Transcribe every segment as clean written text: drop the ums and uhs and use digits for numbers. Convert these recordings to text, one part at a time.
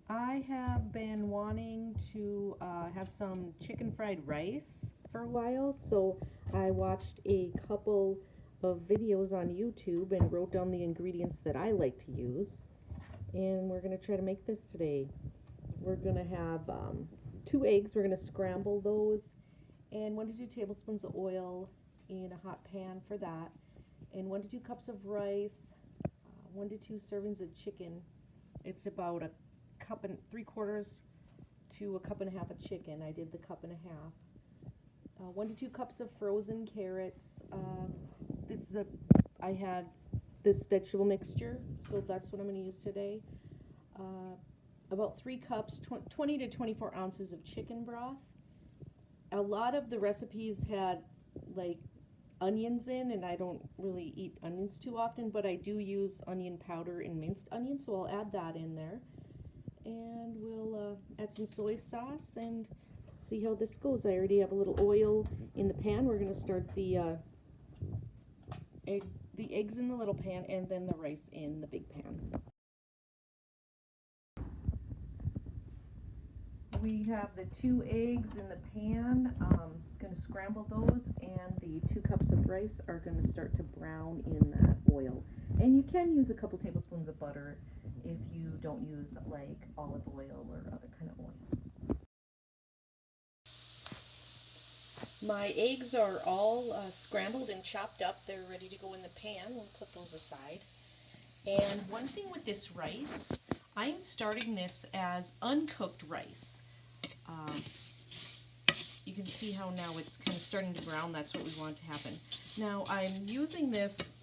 I have been wanting to have some chicken fried rice for a while, so I watched a couple of videos on YouTube and wrote down the ingredients that I like to use. And we're going to try to make this today. We're going to have 2 eggs. We're going to scramble those, and 1 to 2 tablespoons of oil in a hot pan for that, and 1 to 2 cups of rice, 1 to 2 servings of chicken. It's about a cup and 3/4 to a cup and a half of chicken. I did the cup and a half. 1 to 2 cups of frozen carrots. I had this vegetable mixture, so that's what I'm going to use today. About 3 cups, 20 to 24 ounces of chicken broth. A lot of the recipes had like onions in, and I don't really eat onions too often, but I do use onion powder and minced onions, so I'll add that in there. And we'll add some soy sauce and see how this goes. I already have a little oil in the pan. We're going to start the eggs in the little pan and then the rice in the big pan. We have the 2 eggs in the pan. Going to scramble those, and the 2 cups of rice are going to start to brown in that oil. And you can use a couple tablespoons of butter if you don't use like olive oil or other kind of oil. My eggs are all scrambled and chopped up. They're ready to go in the pan. We'll put those aside. And one thing with this rice, I'm starting this as uncooked rice. You can see how now it's kind of starting to brown. That's what we want to happen. Now I'm using this,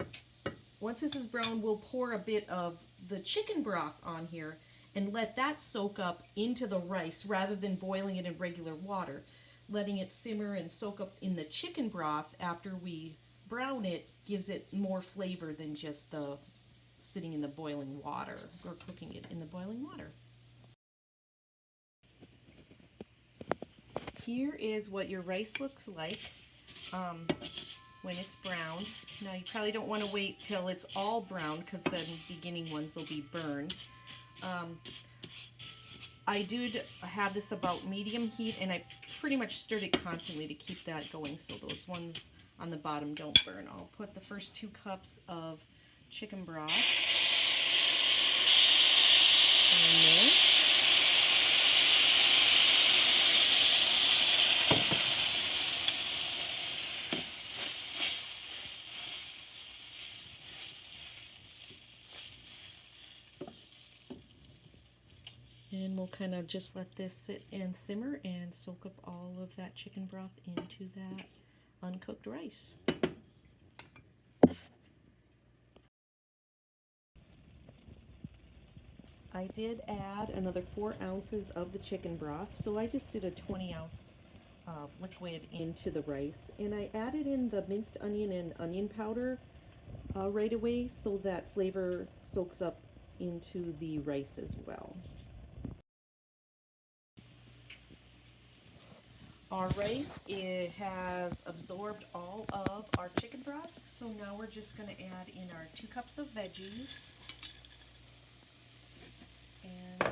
once this is brown, we'll pour a bit of the chicken broth on here and let that soak up into the rice rather than boiling it in regular water. Letting it simmer and soak up in the chicken broth after we brown it gives it more flavor than just the sitting in the boiling water or cooking it in the boiling water. Here is what your rice looks like when it's browned. Now you probably don't want to wait till it's all brown because the beginning ones will be burned. I did have this about medium heat, and I pretty much stirred it constantly to keep that going so those ones on the bottom don't burn. I'll put the first 2 cups of chicken broth in there. And we'll kind of just let this sit and simmer and soak up all of that chicken broth into that uncooked rice. I did add another 4 ounces of the chicken broth, so I just did a 20-ounce liquid into the rice. And I added in the minced onion and onion powder right away so that flavor soaks up into the rice as well. Our rice, it has absorbed all of our chicken broth, so now we're just going to add in our 2 cups of veggies. And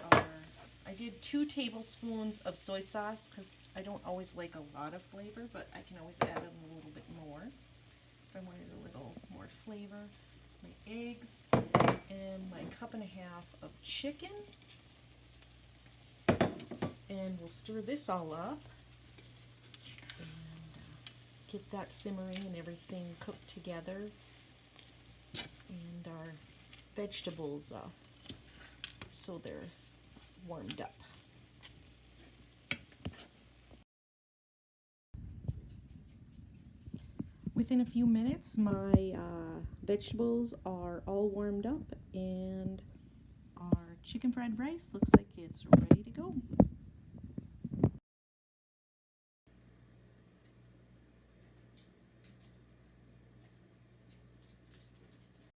I did 2 tablespoons of soy sauce because I don't always like a lot of flavor, but I can always add a little bit more if I wanted a little more flavor. My eggs and my cup and a half of chicken. And we'll stir this all up. Get that simmering and everything cooked together, and our vegetables so they're warmed up. Within a few minutes, my vegetables are all warmed up, and our chicken fried rice looks like it's ready to go.